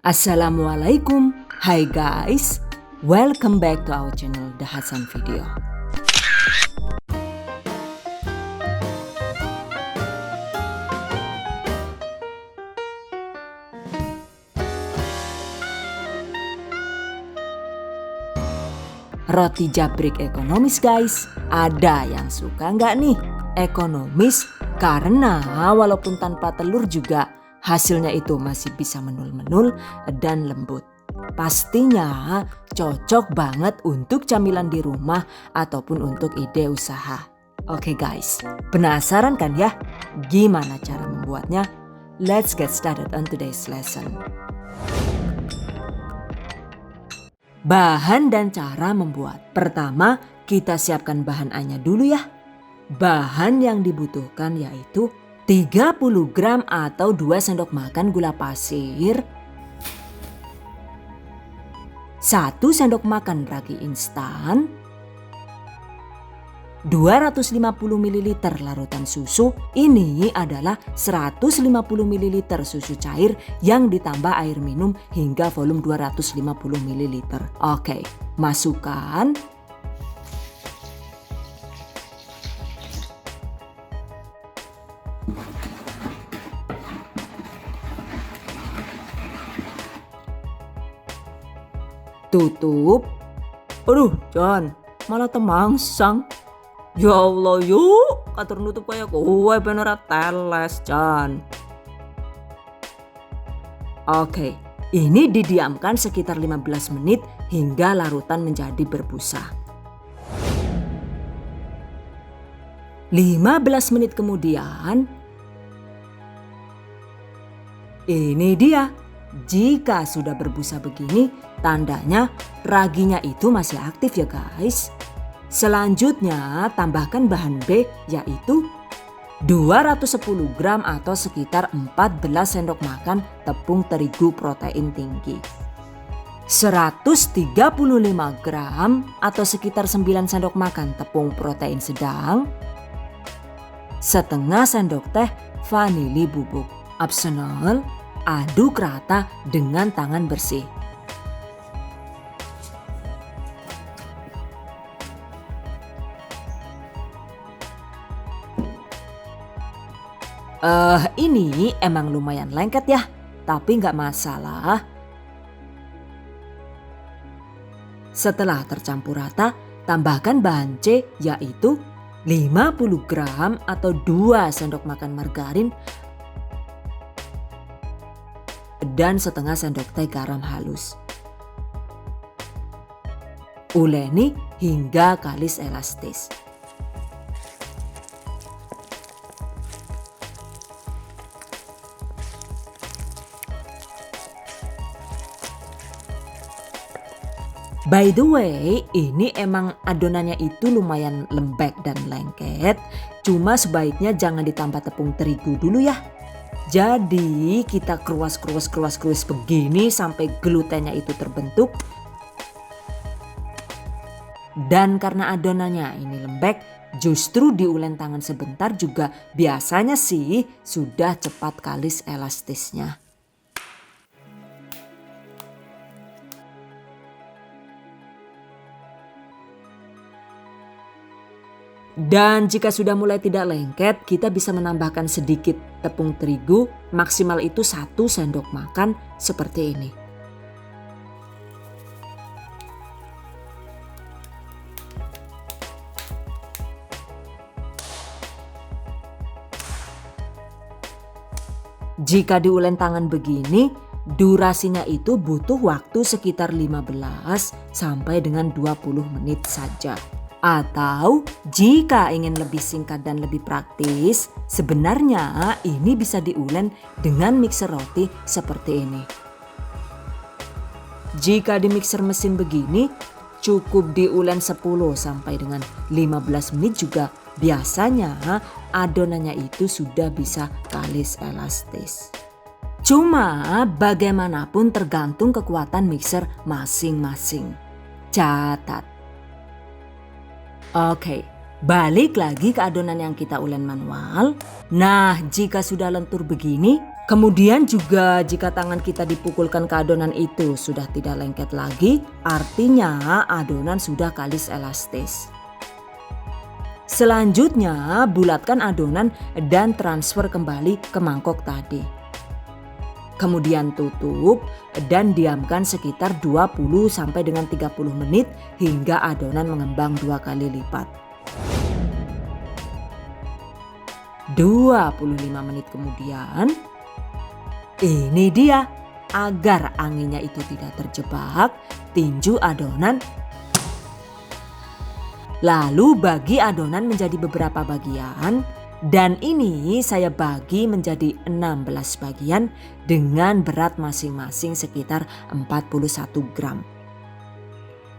Assalamualaikum. Hi guys, welcome back to our channel The Hasan Video. Roti jabrik ekonomis guys, ada yang suka nggak nih ekonomis? Karena walaupun tanpa telur juga hasilnya itu masih bisa menul-menul dan lembut. Pastinya cocok banget untuk camilan di rumah ataupun untuk ide usaha. Oke guys, penasaran kan ya gimana cara membuatnya? Let's get started on today's lesson. Bahan dan cara membuat. Pertama, kita siapkan bahan A-nya dulu ya. Bahan yang dibutuhkan yaitu 30 gram atau 2 sendok makan gula pasir, 1 sendok makan ragi instan, 250 ml larutan susu. Ini adalah 150 ml susu cair yang ditambah air minum hingga volume 250 ml. Oke, masukkan. Tutup. Aduh, Jan, malah temangsang. Ya Allah, yuk katur nutup kayak kowe bener teles, Jan. Oke, ini didiamkan sekitar 15 menit hingga larutan menjadi berbusa. 15 menit kemudian, ini dia. Jika sudah berbusa begini, tandanya raginya itu masih aktif ya guys. Selanjutnya tambahkan bahan B yaitu 210 gram atau sekitar 14 sendok makan tepung terigu protein tinggi. 135 gram atau sekitar 9 sendok makan tepung protein sedang. Setengah sendok teh vanili bubuk. Optional. Aduk rata dengan tangan bersih. Ini emang lumayan lengket ya, tapi nggak masalah. Setelah tercampur rata, tambahkan bahan C yaitu 50 gram atau 2 sendok makan margarin dan setengah sendok teh garam halus. Uleni hingga kalis elastis. By the way, ini emang adonannya itu lumayan lembek dan lengket. Cuma sebaiknya jangan ditambah tepung terigu dulu ya. Jadi kita keruas begini sampai glutennya itu terbentuk. Dan karena adonannya ini lembek, justru diulen tangan sebentar juga biasanya sih sudah cepat kalis elastisnya. Dan jika sudah mulai tidak lengket, kita bisa menambahkan sedikit tepung terigu, maksimal itu 1 sendok makan seperti ini. Jika diulen tangan begini, durasinya itu butuh waktu sekitar 15 sampai dengan 20 menit saja. Atau jika ingin lebih singkat dan lebih praktis, sebenarnya ini bisa diulen dengan mixer roti seperti ini. Jika di mixer mesin begini, cukup diulen 10 sampai dengan 15 menit juga biasanya adonannya itu sudah bisa kalis elastis. Cuma bagaimanapun tergantung kekuatan mixer masing-masing. Catat. Oke, balik lagi ke adonan yang kita ulen manual. Nah, jika sudah lentur begini, Kemudian juga jika tangan kita dipukulkan ke adonan itu sudah tidak lengket lagi, artinya adonan sudah kalis elastis. Selanjutnya bulatkan adonan dan transfer kembali ke mangkok tadi. Kemudian tutup dan diamkan sekitar 20 sampai dengan 30 menit hingga adonan mengembang 2 kali lipat. 25 menit kemudian, ini dia, agar anginnya itu tidak terjebak, tinju adonan. Lalu bagi adonan menjadi beberapa bagian dan ini saya bagi menjadi 16 bagian dengan berat masing-masing sekitar 41 gram.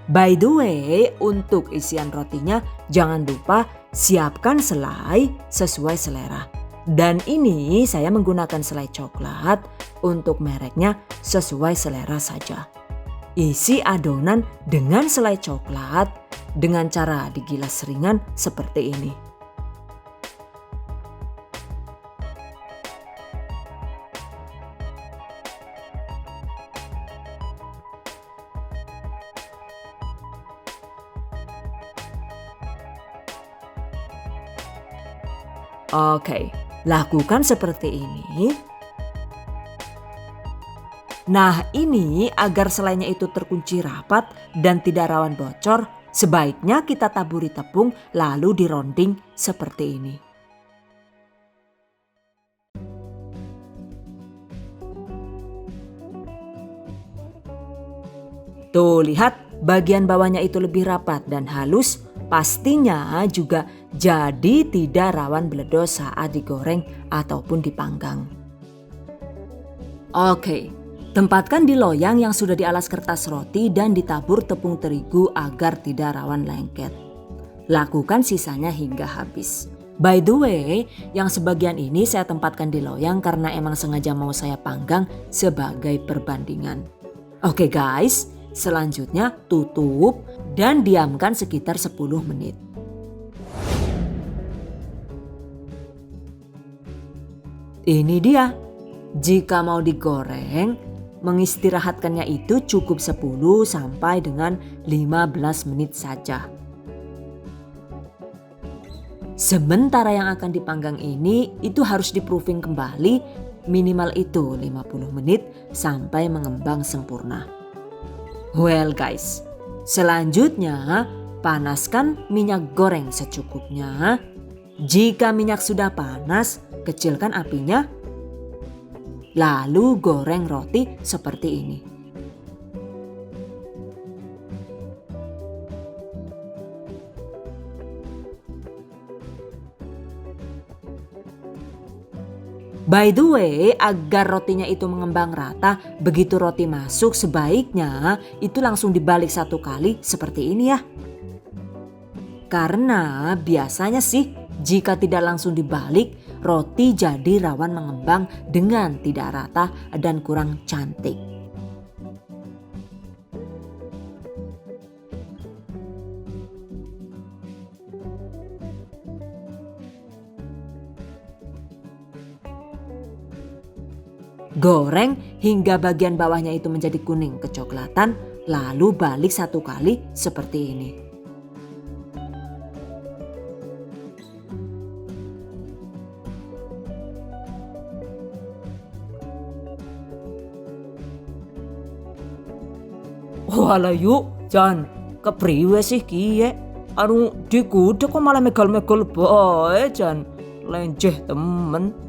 By the way, untuk isian rotinya jangan lupa siapkan selai sesuai selera. Dan ini saya menggunakan selai coklat, untuk mereknya sesuai selera saja. Isi adonan dengan selai coklat dengan cara digilas ringan seperti ini. Oke, lakukan seperti ini. Nah ini agar selainya itu terkunci rapat dan tidak rawan bocor, sebaiknya kita taburi tepung lalu dironding seperti ini. Tuh lihat, bagian bawahnya itu lebih rapat dan halus. Pastinya juga jadi tidak rawan meledos saat digoreng ataupun dipanggang. Oke, tempatkan di loyang yang sudah dialas kertas roti dan ditabur tepung terigu agar tidak rawan lengket. Lakukan sisanya hingga habis. By the way, yang sebagian ini saya tempatkan di loyang karena emang sengaja mau saya panggang sebagai perbandingan. Oke guys, selanjutnya tutup dan diamkan sekitar 10 menit. Ini dia, jika mau digoreng, mengistirahatkannya itu cukup 10 sampai dengan 15 menit saja. Sementara yang akan dipanggang ini itu harus di-proofing kembali, minimal itu 50 menit sampai mengembang sempurna. Well guys, selanjutnya panaskan minyak goreng secukupnya. Jika minyak sudah panas, kecilkan apinya. Lalu goreng roti seperti ini. By the way, agar rotinya itu mengembang rata, begitu roti masuk sebaiknya itu langsung dibalik 1 kali seperti ini ya. Karena biasanya sih jika tidak langsung dibalik, roti jadi rawan mengembang dengan tidak rata dan kurang cantik. Goreng hingga bagian bawahnya itu menjadi kuning kecoklatan, lalu balik 1 kali seperti ini. Walah yuk, Jan, kepriwe sih kiye? Anu digudeg kok malah megal-megal bae, Jan. Lenjeh temen.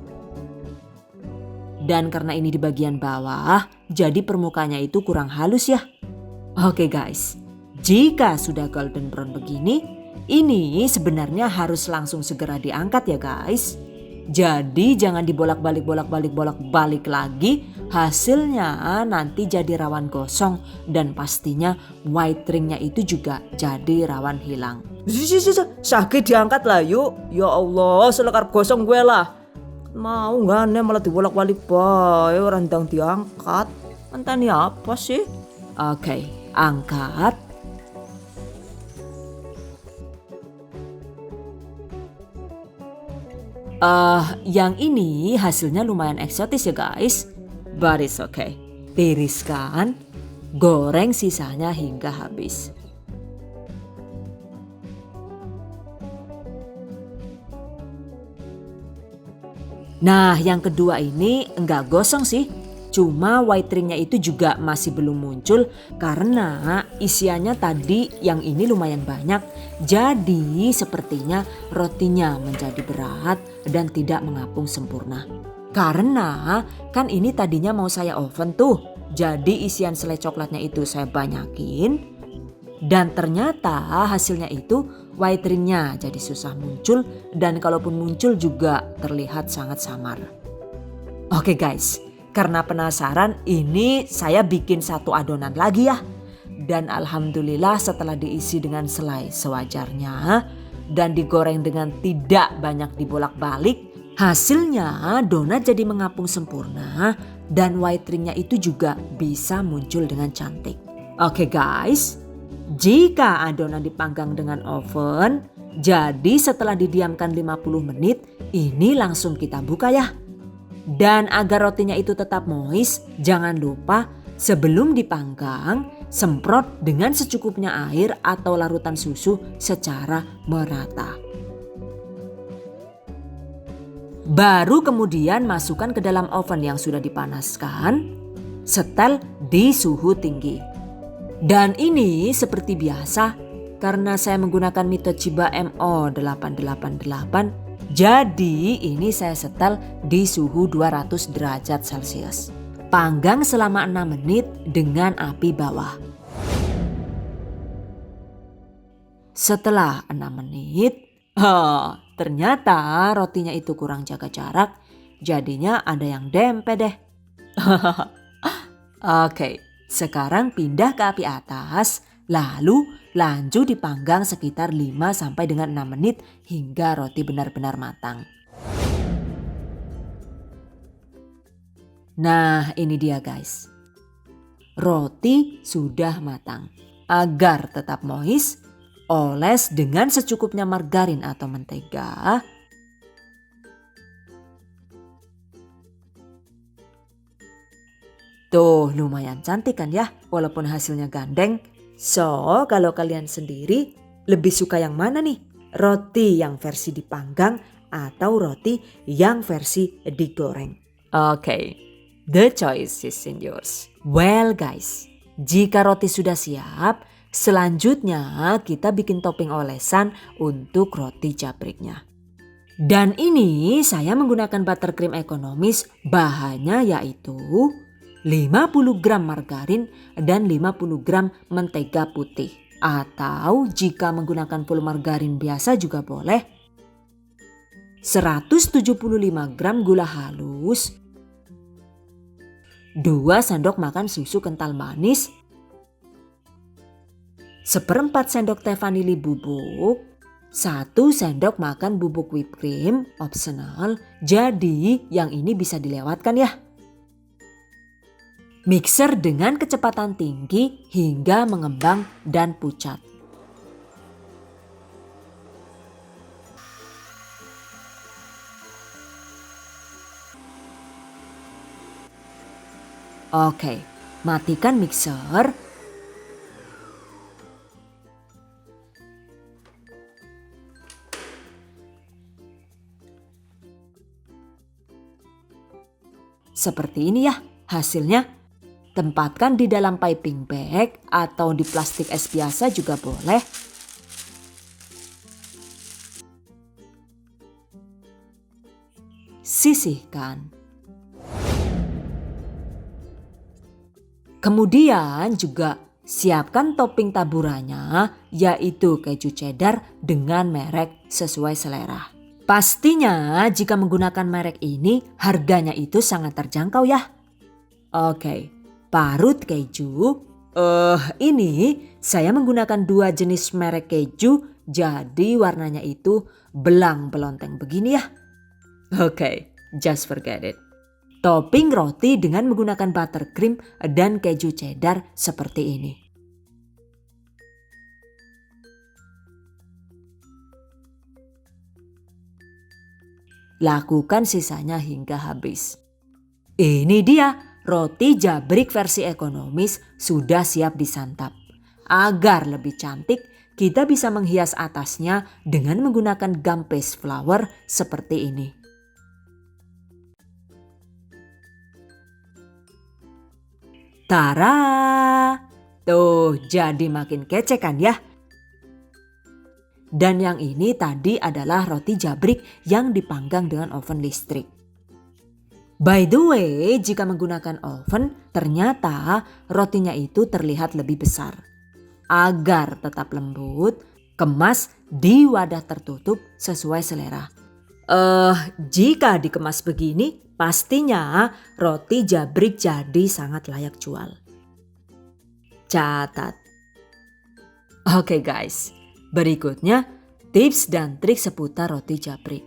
Dan karena ini di bagian bawah, jadi permukaannya itu kurang halus ya. Oke guys, jika sudah golden brown begini, ini sebenarnya harus langsung segera diangkat ya guys. Jadi jangan dibolak-balik lagi, hasilnya nanti jadi rawan gosong dan pastinya white ringnya itu juga jadi rawan hilang. Sakit diangkat lah yuk, ya Allah selekar gosong gue lah. Mau gak nih malah dibolak-balik bae orang ndang diangkat. Enteni apa sih? Oke, angkat. Yang ini hasilnya lumayan eksotis ya guys. But it's okay. Tiriskan, goreng sisanya hingga habis. Nah, yang kedua ini enggak gosong sih. Cuma white ringnya itu juga masih belum muncul karena isiannya tadi yang ini lumayan banyak. Jadi sepertinya rotinya menjadi berat dan tidak mengapung sempurna. Karena kan ini tadinya mau saya oven tuh. Jadi isian selai coklatnya itu saya banyakin. Dan ternyata hasilnya itu white ringnya jadi susah muncul dan kalaupun muncul juga terlihat sangat samar. Oke guys, karena penasaran ini saya bikin satu adonan lagi ya. Dan alhamdulillah setelah diisi dengan selai sewajarnya dan digoreng dengan tidak banyak dibolak-balik, hasilnya donat jadi mengapung sempurna dan white ringnya itu juga bisa muncul dengan cantik. Oke guys. Jika adonan dipanggang dengan oven, jadi setelah didiamkan 50 menit, ini langsung kita buka ya. Dan agar rotinya itu tetap moist, jangan lupa sebelum dipanggang, semprot dengan secukupnya air atau larutan susu secara merata. Baru kemudian masukkan ke dalam oven yang sudah dipanaskan, setel di suhu tinggi. Dan ini seperti biasa karena saya menggunakan Mitochiba MO888, jadi ini saya setel di suhu 200 derajat Celcius. Panggang selama 6 menit dengan api bawah. Setelah 6 menit, ternyata rotinya itu kurang jaga jarak, jadinya ada yang dempet deh. Oke. Sekarang pindah ke api atas, lalu lanjut dipanggang sekitar 5 sampai dengan 6 menit hingga roti benar-benar matang. Nah, ini dia guys. Roti sudah matang. Agar tetap moist, oles dengan secukupnya margarin atau mentega. Tuh lumayan cantik kan ya, walaupun hasilnya gandeng. So kalau kalian sendiri lebih suka yang mana nih? Roti yang versi dipanggang atau roti yang versi digoreng? Oke, the choice is in yours. Well guys, jika roti sudah siap, selanjutnya kita bikin topping olesan untuk roti jabriknya. Dan ini saya menggunakan buttercream ekonomis, bahannya yaitu 50 gram margarin dan 50 gram mentega putih. Atau jika menggunakan full margarin biasa juga boleh. 175 gram gula halus. 2 sendok makan susu kental manis. 1/4 sendok teh vanili bubuk. 1 sendok makan bubuk whipped cream, optional. Jadi yang ini bisa dilewatkan ya. Mixer dengan kecepatan tinggi hingga mengembang dan pucat. Oke, matikan mixer. Seperti ini ya hasilnya. Tempatkan di dalam piping bag atau di plastik es biasa juga boleh. Sisihkan. Kemudian juga siapkan topping taburannya, yaitu keju cheddar dengan merek sesuai selera. Pastinya jika menggunakan merek ini harganya itu sangat terjangkau ya. Oke. Parut keju, ini saya menggunakan 2 jenis merek keju, jadi warnanya itu belang belonteng begini ya. Oke, just forget it. Topping roti dengan menggunakan buttercream dan keju cheddar seperti ini. Lakukan sisanya hingga habis. Ini dia roti jabrik versi ekonomis sudah siap disantap. Agar lebih cantik, kita bisa menghias atasnya dengan menggunakan gum paste flour seperti ini. Tara! Tuh, jadi makin kece kan ya? Dan yang ini tadi adalah roti jabrik yang dipanggang dengan oven listrik. By the way, jika menggunakan oven, ternyata rotinya itu terlihat lebih besar. Agar tetap lembut, kemas di wadah tertutup sesuai selera. Jika dikemas begini, pastinya roti jabrik jadi sangat layak jual. Catat. Oke guys, berikutnya tips dan trik seputar roti jabrik.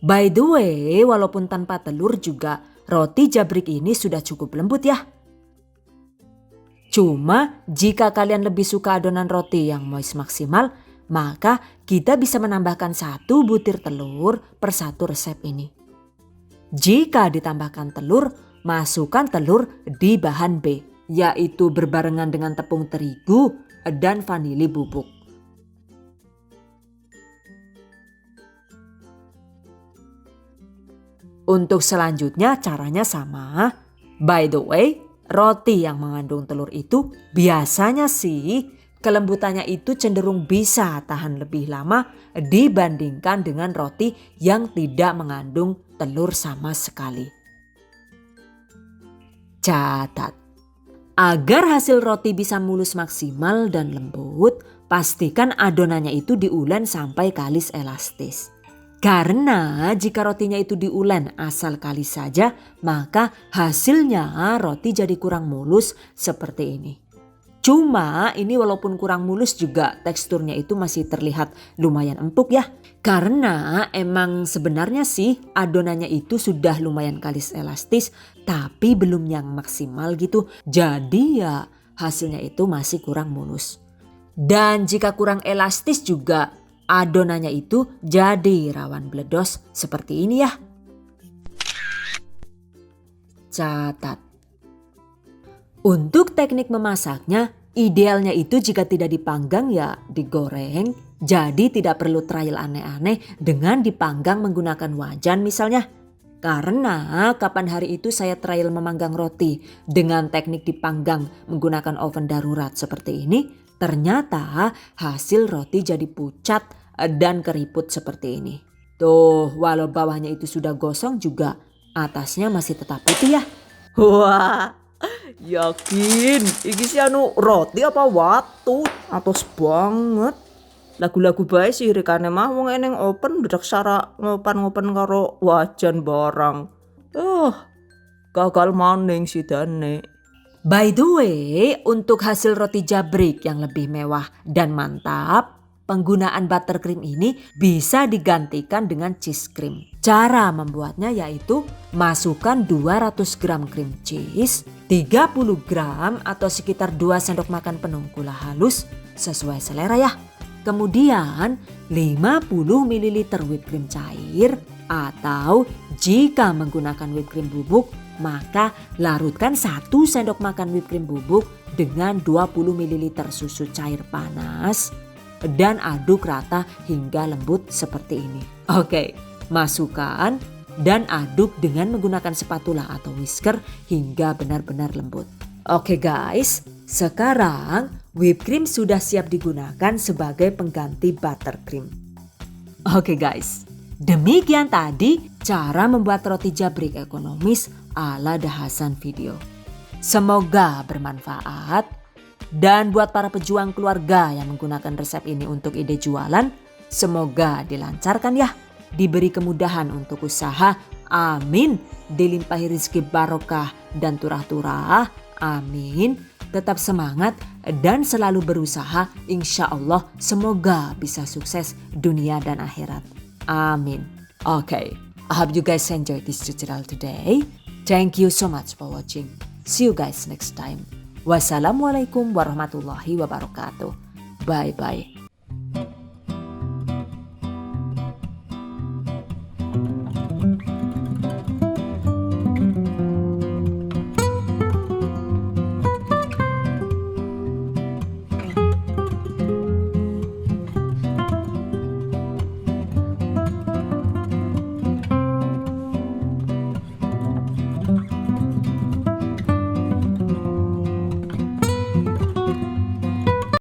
By the way, walaupun tanpa telur juga roti jabrik ini sudah cukup lembut ya. Cuma jika kalian lebih suka adonan roti yang moist maksimal, maka kita bisa menambahkan 1 butir telur per 1 resep ini. Jika ditambahkan telur, masukkan telur di bahan B, yaitu berbarengan dengan tepung terigu dan vanili bubuk. Untuk selanjutnya caranya sama. By the way, roti yang mengandung telur itu biasanya sih kelembutannya itu cenderung bisa tahan lebih lama dibandingkan dengan roti yang tidak mengandung telur sama sekali. Catat. Agar hasil roti bisa mulus maksimal dan lembut, pastikan adonannya itu diulen sampai kalis elastis. Karena jika rotinya itu diulen asal kalis saja, maka hasilnya roti jadi kurang mulus seperti ini. Cuma ini walaupun kurang mulus juga teksturnya itu masih terlihat lumayan empuk ya. Karena emang sebenarnya sih adonannya itu sudah lumayan kalis elastis, tapi belum yang maksimal gitu. Jadi ya hasilnya itu masih kurang mulus. Dan jika kurang elastis juga adonannya itu jadi rawan bledos seperti ini ya. Catat. Untuk teknik memasaknya, idealnya itu jika tidak dipanggang ya digoreng. Jadi tidak perlu trial aneh-aneh dengan dipanggang menggunakan wajan misalnya. Karena kapan hari itu saya trial memanggang roti dengan teknik dipanggang menggunakan oven darurat seperti ini, ternyata hasil roti jadi pucat dan keriput seperti ini. Tuh, walau bawahnya itu sudah gosong juga atasnya masih tetap putih ya. Wah, yakin iki sih anu roti apa watu? Atos banget. Lagu-lagu bae sih rekane mah wong eneng open bedak sara ngopan-ngopan karo wajan barang. Gagal maning sidane. By the way, untuk hasil roti jabrik yang lebih mewah dan mantap, penggunaan buttercream ini bisa digantikan dengan cheese cream. Cara membuatnya yaitu masukkan 200 gram cream cheese, 30 gram atau sekitar 2 sendok makan penuh gula halus sesuai selera ya. Kemudian 50 ml whipped cream cair atau jika menggunakan whipped cream bubuk maka larutkan 1 sendok makan whipped cream bubuk dengan 20 ml susu cair panas dan aduk rata hingga lembut seperti ini. Oke, masukkan dan aduk dengan menggunakan spatula atau whisker hingga benar-benar lembut. Oke guys, sekarang whipped cream sudah siap digunakan sebagai pengganti buttercream. Oke guys, demikian tadi cara membuat roti jabrik ekonomis ala Dahasan Video. Semoga bermanfaat. Dan buat para pejuang keluarga yang menggunakan resep ini untuk ide jualan, semoga dilancarkan ya. Diberi kemudahan untuk usaha, amin. Dilimpahi rezeki barokah dan turah-turah, amin. Tetap semangat dan selalu berusaha, insya Allah semoga bisa sukses dunia dan akhirat. Amin. Okay, I hope you guys enjoyed this tutorial today. Thank you so much for watching. See you guys next time. Wassalamualaikum warahmatullahi wabarakatuh. Bye-bye.